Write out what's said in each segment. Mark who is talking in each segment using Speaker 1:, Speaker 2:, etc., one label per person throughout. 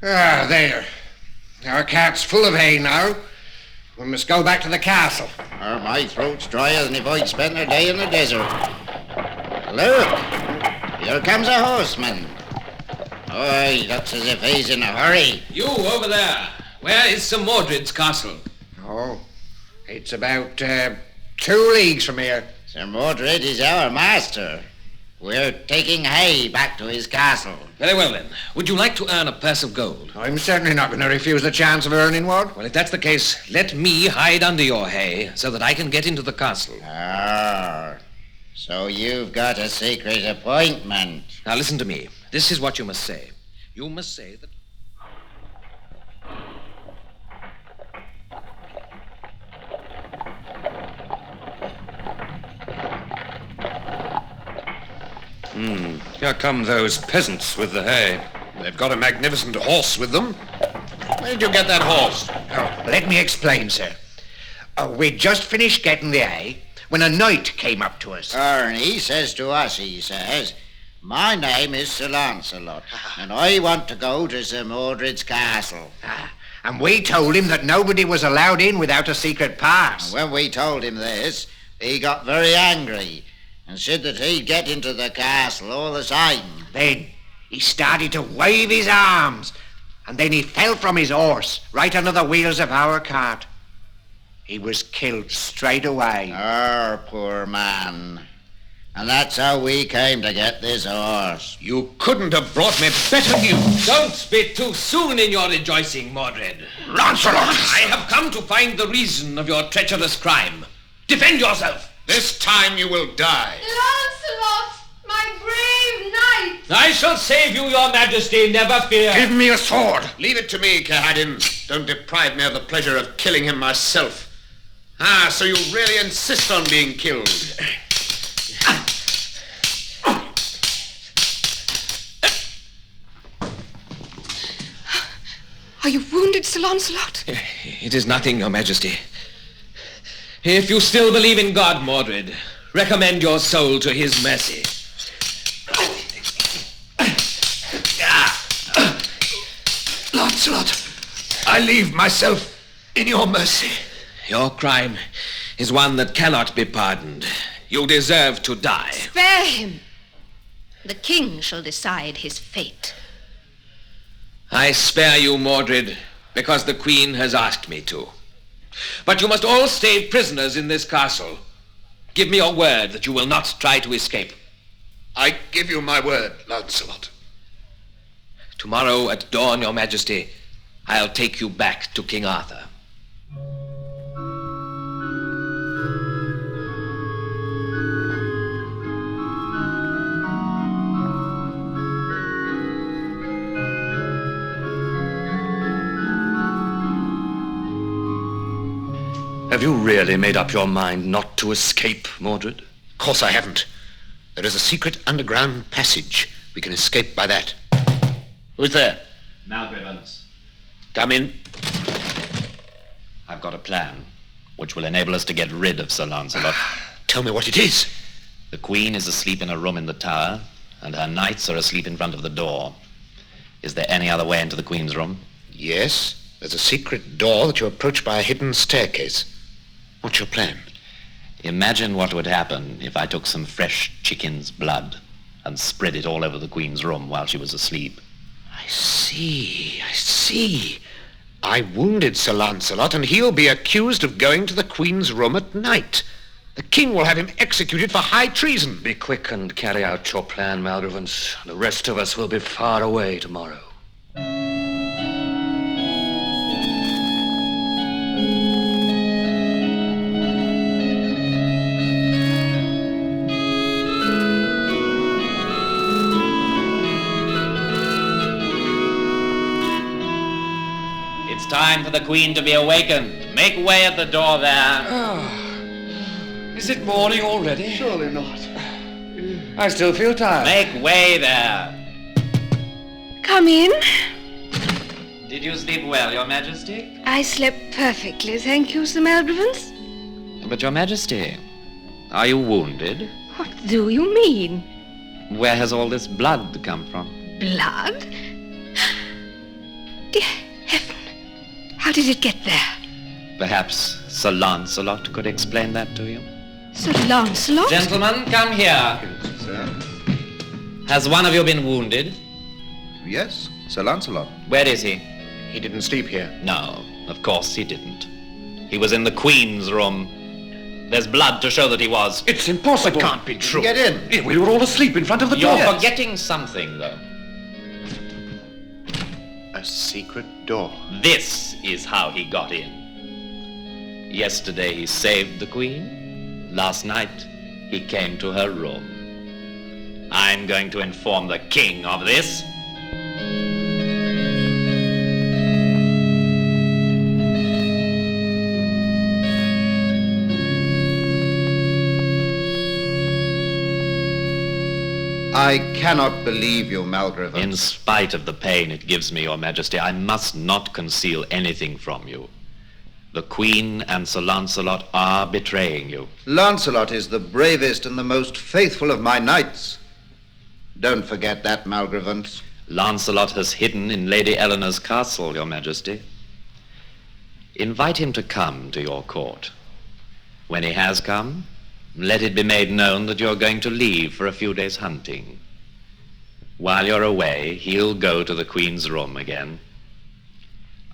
Speaker 1: Ah, there. Our cart's full of hay now. We must go back to the castle.
Speaker 2: My throat's drier than if I'd spent a day in the desert. Look, here comes a horseman. Oh, he looks as if he's in a hurry.
Speaker 3: You over there. Where is Sir Mordred's castle?
Speaker 1: Oh, it's about 2 leagues from here.
Speaker 2: Sir Mordred is our master. We're taking hay back to his castle.
Speaker 3: Very well, then. Would you like to earn a purse of gold?
Speaker 1: I'm certainly not going to refuse the chance of earning one.
Speaker 3: Well, if that's the case, let me hide under your hay so that I can get into the castle.
Speaker 2: Ah, so you've got a secret appointment.
Speaker 3: Now, listen to me. This is what you must say. You must say that...
Speaker 4: Here come those peasants with the hay. They've got a magnificent horse with them. Where did you get that horse?
Speaker 1: Oh, let me explain, sir. We'd just finished getting the hay when a knight came up to us.
Speaker 2: And he says to us, he says, my name is Sir Lancelot, and I want to go to Sir Mordred's castle.
Speaker 1: And we told him that nobody was allowed in without a secret pass.
Speaker 2: And when we told him this, he got very angry and said that he'd get into the castle all the same.
Speaker 1: Then he started to wave his arms, and then he fell from his horse right under the wheels of our cart. He was killed straight away.
Speaker 2: Oh, poor man. And that's how we came to get this horse.
Speaker 4: You couldn't have brought me better news.
Speaker 3: Don't speak too soon in your rejoicing, Mordred.
Speaker 4: Lancelot!
Speaker 3: I have come to find the reason of your treacherous crime. Defend yourself.
Speaker 4: This time you will die.
Speaker 5: Lancelot, my brave knight!
Speaker 3: I shall save you, your majesty, never fear.
Speaker 1: Give me a sword.
Speaker 4: Leave it to me, Cahadin. Don't deprive me of the pleasure of killing him myself. Ah, so you really insist on being killed.
Speaker 5: Are you wounded, Sir Lancelot?
Speaker 3: It is nothing, your majesty. If you still believe in God, Mordred, recommend your soul to his mercy.
Speaker 4: Lancelot, I leave myself in your mercy.
Speaker 3: Your crime is one that cannot be pardoned. You deserve to die.
Speaker 5: Spare him. The king shall decide his fate.
Speaker 3: I spare you, Mordred, because the queen has asked me to. But you must all stay prisoners in this castle. Give me your word that you will not try to escape.
Speaker 4: I give you my word, Lancelot.
Speaker 3: Tomorrow at dawn, your majesty, I'll take you back to King Arthur.
Speaker 4: Have you really made up your mind not to escape, Mordred? Of course I haven't. There is a secret underground passage. We can escape by that. Who's there?
Speaker 6: Malgrivens.
Speaker 4: Come in.
Speaker 6: I've got a plan which will enable us to get rid of Sir Lancelot.
Speaker 4: Tell me what it is.
Speaker 6: The Queen is asleep in a room in the tower, and her knights are asleep in front of the door. Is there any other way into the Queen's room?
Speaker 4: Yes. There's a secret door that you approach by a hidden staircase. What's your plan?
Speaker 6: Imagine what would happen if I took some fresh chicken's blood and spread it all over the Queen's room while she was asleep.
Speaker 4: I see. I wounded Sir Lancelot, and he'll be accused of going to the Queen's room at night. The king will have him executed for high treason.
Speaker 7: Be quick and carry out your plan, Malgrivens. The rest of us will be far away tomorrow.
Speaker 6: It's time for the Queen to be awakened. Make way at the door there.
Speaker 7: Is it morning already?
Speaker 1: Surely not.
Speaker 7: I still feel tired.
Speaker 6: Make way there.
Speaker 5: Come in.
Speaker 6: Did you sleep well, Your Majesty?
Speaker 5: I slept perfectly, thank you, Sir Malgrivens.
Speaker 6: But, Your Majesty, are you wounded?
Speaker 5: What do you mean?
Speaker 6: Where has all this blood come from?
Speaker 5: Blood? Dear heaven, how did it get there?
Speaker 6: Perhaps Sir Lancelot could explain that to you?
Speaker 5: Sir Lancelot?
Speaker 6: Gentlemen, come here.
Speaker 8: Sir?
Speaker 6: Has one of you been wounded?
Speaker 8: Yes, Sir Lancelot.
Speaker 6: Where is he?
Speaker 1: He didn't sleep here.
Speaker 6: No, of course he didn't. He was in the Queen's room. There's blood to show that he was.
Speaker 4: It's impossible.
Speaker 1: It can't be true.
Speaker 2: Get in.
Speaker 4: Yeah, we were all asleep in front of the door.
Speaker 6: You're forgetting something, though.
Speaker 1: A secret door.
Speaker 6: This is how he got in. Yesterday he saved the Queen. Last night he came to her room. I'm going to inform the King of this.
Speaker 2: I cannot believe you, Malgravens.
Speaker 6: In spite of the pain it gives me, Your Majesty, I must not conceal anything from you. The Queen and Sir Lancelot are betraying you.
Speaker 2: Lancelot is the bravest and the most faithful of my knights. Don't forget that, Malgravens.
Speaker 6: Lancelot has hidden in Lady Eleanor's castle, Your Majesty. Invite him to come to your court. When he has come, let it be made known that you're going to leave for a few days' hunting. While you're away, he'll go to the Queen's room again.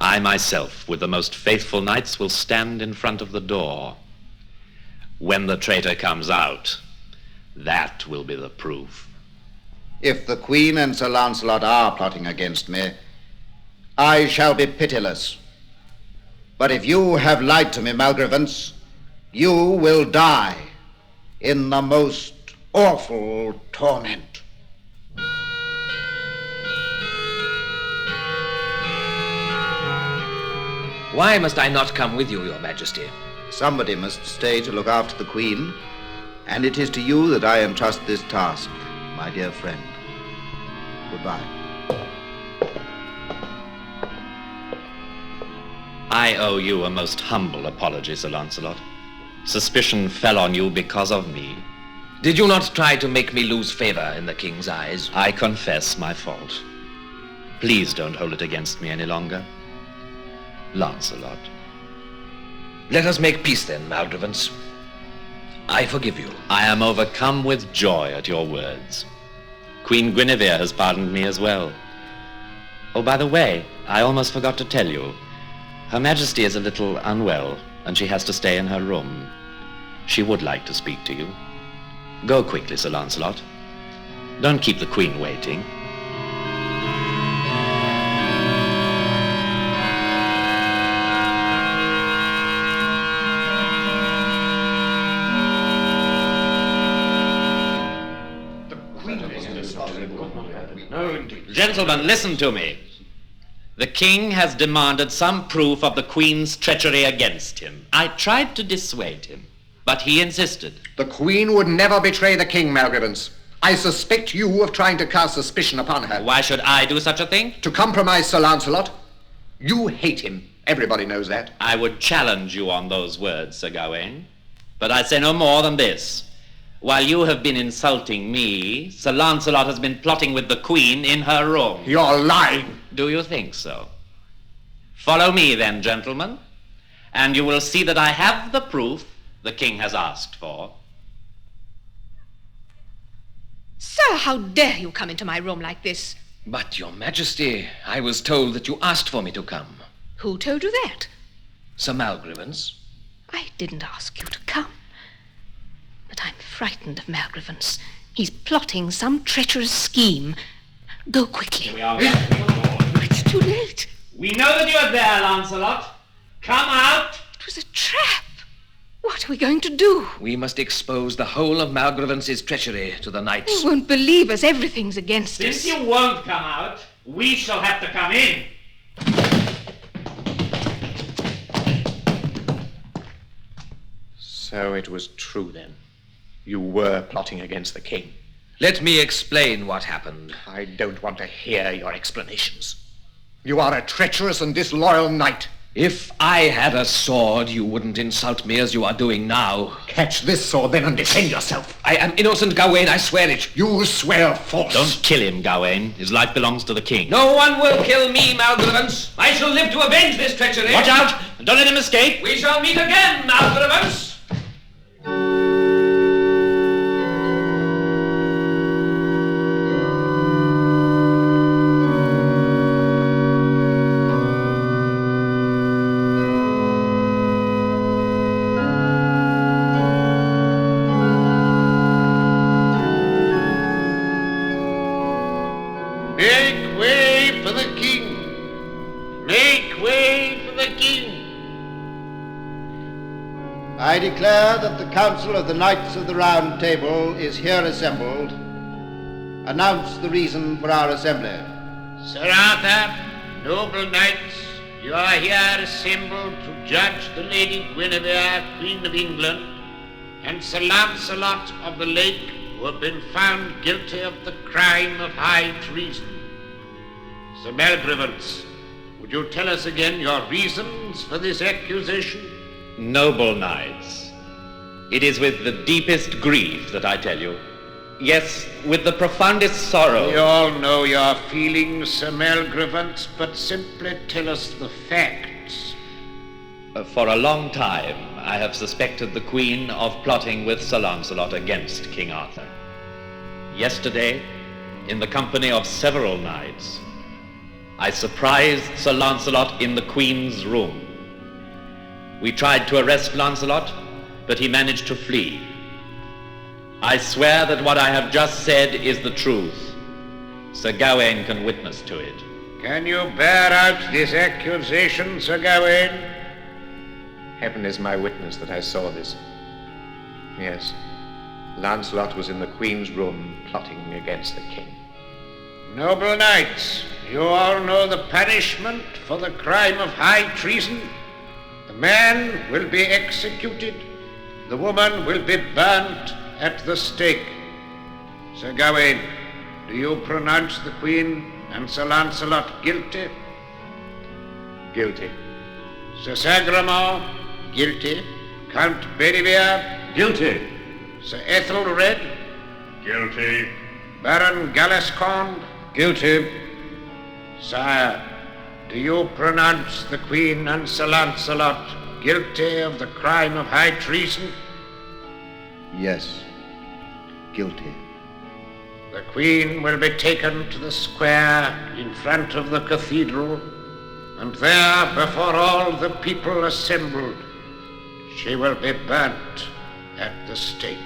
Speaker 6: I myself, with the most faithful knights, will stand in front of the door. When the traitor comes out, that will be the proof.
Speaker 2: If the Queen and Sir Lancelot are plotting against me, I shall be pitiless. But if you have lied to me, Malgravens, you will die in the most awful torment.
Speaker 3: Why must I not come with you, Your Majesty?
Speaker 2: Somebody must stay to look after the Queen, and it is to you that I entrust this task, my dear friend. Goodbye.
Speaker 6: I owe you a most humble apology, Sir Lancelot. Suspicion fell on you because of me.
Speaker 3: Did you not try to make me lose favor in the King's eyes?
Speaker 6: I confess my fault. Please don't hold it against me any longer. Lancelot.
Speaker 3: Let us make peace then, Malgravens. I forgive you.
Speaker 6: I am overcome with joy at your words. Queen Guinevere has pardoned me as well. Oh, by the way, I almost forgot to tell you. Her Majesty is a little unwell, and she has to stay in her room. She would like to speak to you. Go quickly, Sir Lancelot. Don't keep the Queen waiting. Gentlemen, listen to me. The King has demanded some proof of the Queen's treachery against him. I tried to dissuade him, but he insisted.
Speaker 1: The Queen would never betray the King, Malgravens. I suspect you of trying to cast suspicion upon her.
Speaker 6: Why should I do such a thing?
Speaker 1: To compromise Sir Lancelot. You hate him. Everybody knows that.
Speaker 6: I would challenge you on those words, Sir Gawain. But I say no more than this. While you have been insulting me, Sir Lancelot has been plotting with the Queen in her room.
Speaker 1: You're lying.
Speaker 6: Do you think so? Follow me then, gentlemen, and you will see that I have the proof the King has asked for.
Speaker 5: Sir, how dare you come into my room like this?
Speaker 3: But, Your Majesty, I was told that you asked for me to come.
Speaker 5: Who told you that?
Speaker 3: Sir Malgravens.
Speaker 5: I didn't ask you to come. But I'm frightened of Malgravens. He's plotting some treacherous scheme. Go quickly.
Speaker 6: We are.
Speaker 5: It's too late.
Speaker 6: We know that you are there, Lancelot. Come out.
Speaker 5: It was a trap. What are we going to do?
Speaker 3: We must expose the whole of Malgravens' treachery to the knights.
Speaker 5: You won't believe us. Everything's against us.
Speaker 6: Since you won't come out, we shall have to come in.
Speaker 1: So it was true then. You were plotting against the King.
Speaker 3: Let me explain what happened.
Speaker 1: I don't want to hear your explanations. You are a treacherous and disloyal knight.
Speaker 3: If I had a sword, you wouldn't insult me as you are doing now.
Speaker 1: Catch this sword then and defend yourself.
Speaker 3: I am innocent, Gawain, I swear it.
Speaker 1: You swear false.
Speaker 6: Don't kill him, Gawain. His life belongs to the king.
Speaker 3: No one will kill me, Malgrevance. I shall live to avenge this treachery.
Speaker 6: Watch out! Don't let him escape!
Speaker 3: We shall meet again, Malgrevance.
Speaker 2: Make way for the king! Make way for the king! I declare that the Council of the Knights of the Round Table is here assembled. Announce the reason for our assembly.
Speaker 9: Sir Arthur, noble knights, you are here assembled to judge the Lady Guinevere, Queen of England, and Sir Lancelot of the Lake, who have been found guilty of the crime of high treason. Sir Malgrevance, would you tell us again your reasons for this accusation?
Speaker 6: Noble knights, it is with the deepest grief that I tell you. Yes, with the profoundest sorrow.
Speaker 9: We all know your feelings, Sir Malgrevance, but simply tell us the facts.
Speaker 6: For a long time, I have suspected the Queen of plotting with Sir Lancelot against King Arthur. Yesterday, in the company of several knights, I surprised Sir Lancelot in the Queen's room. We tried to arrest Lancelot, but he managed to flee. I swear that what I have just said is the truth. Sir Gawain can witness to it.
Speaker 9: Can you bear out this accusation, Sir Gawain?
Speaker 10: Heaven is my witness that I saw this. Yes, Lancelot was in the Queen's room plotting against the king.
Speaker 9: Noble knights, you all know the punishment for the crime of high treason. The man will be executed. The woman will be burnt at the stake. Sir Gawain, do you pronounce the Queen and Sir Lancelot guilty?
Speaker 10: Guilty.
Speaker 9: Sir Sagramore, guilty. Count Bedivere,
Speaker 1: Guilty.
Speaker 9: Sir Ethelred,
Speaker 1: Guilty.
Speaker 9: Baron Galascond,
Speaker 1: Guilty.
Speaker 9: Sire, do you pronounce the Queen and Sir Lancelot guilty of the crime of high treason?
Speaker 8: Yes. Guilty.
Speaker 9: The Queen will be taken to the square in front of the cathedral, and there, before all the people assembled, she will be burnt at the stake.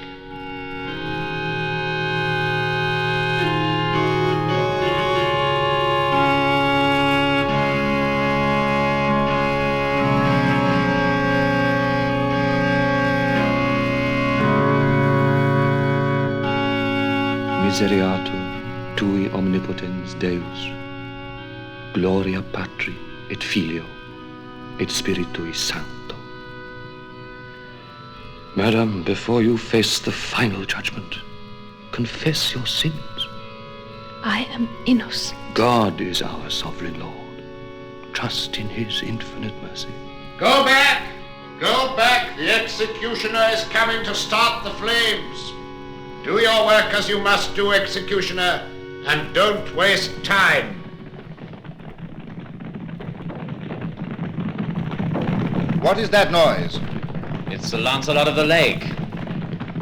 Speaker 11: Misereatur tui omnipotens Deus, gloria Patri et Filio et Spiritui Sancto. Madam, before you face the final judgment, confess your sins.
Speaker 5: I am innocent.
Speaker 11: God is our sovereign Lord. Trust in his infinite mercy.
Speaker 9: Go back! Go back! The executioner is coming to start the flames. Do your work as you must do, executioner, and don't waste time.
Speaker 2: What is that noise?
Speaker 6: It's Sir Lancelot of the Lake.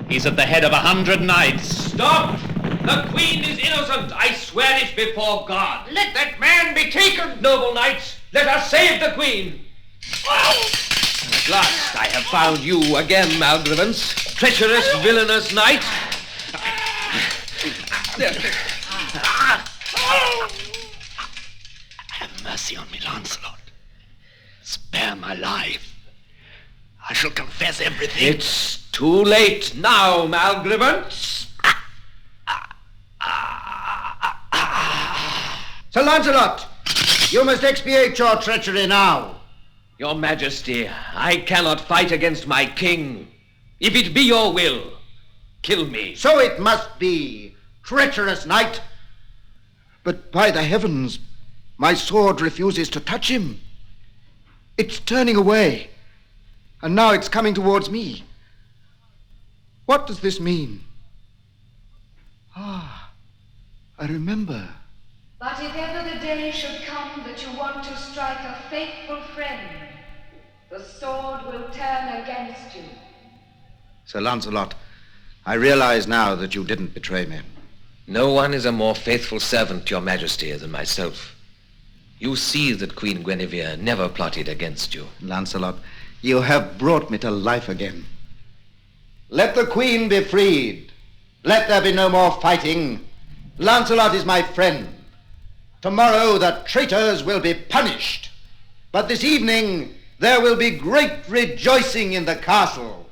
Speaker 6: He's at the head of 100 knights.
Speaker 3: Stop! The Queen is innocent. I swear it before God.
Speaker 9: Let that man be taken!
Speaker 3: Noble knights, let us save the Queen. At last I have found you again, Malgrevance. Treacherous, villainous knight.
Speaker 4: Have mercy on me, Lancelot. Spare my life. I shall confess everything.
Speaker 3: It's too late now, Malgrevance.
Speaker 2: Sir Lancelot, you must expiate your treachery now.
Speaker 3: Your Majesty, I cannot fight against my king. If it be your will, kill me.
Speaker 2: So it must be, treacherous knight. But by the heavens, my sword refuses to touch him.
Speaker 8: It's turning away. And now it's coming towards me. What does this mean? Ah, I remember.
Speaker 12: But if ever the day should come that you want to strike a faithful friend, the sword will turn against you.
Speaker 2: Sir Lancelot, I realize now that you didn't betray me.
Speaker 3: No one is a more faithful servant to your majesty than myself. You see that Queen Guinevere never plotted against you.
Speaker 2: Lancelot, you have brought me to life again. Let the queen be freed. Let there be no more fighting. Lancelot is my friend. Tomorrow the traitors will be punished. But this evening there will be great rejoicing in the castle.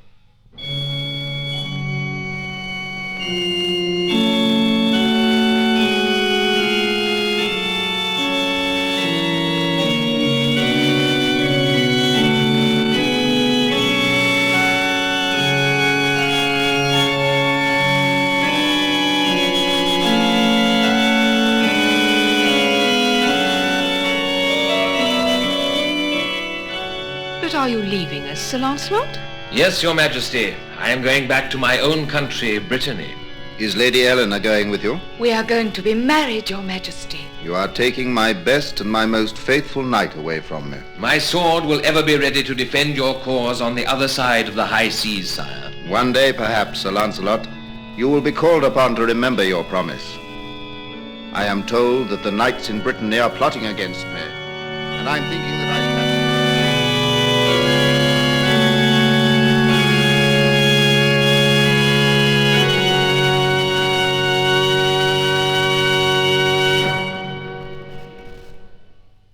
Speaker 5: Are you leaving us, Sir Lancelot?
Speaker 3: Yes, your majesty. I am going back to my own country, Brittany.
Speaker 2: Is Lady Eleanor going with you?
Speaker 12: We are going to be married, your majesty.
Speaker 2: You are taking my best and my most faithful knight away from me.
Speaker 3: My sword will ever be ready to defend your cause on the other side of the high seas, sire.
Speaker 2: One day, perhaps, Sir Lancelot, you will be called upon to remember your promise. I am told that the knights in Brittany are plotting against me, and I'm thinking that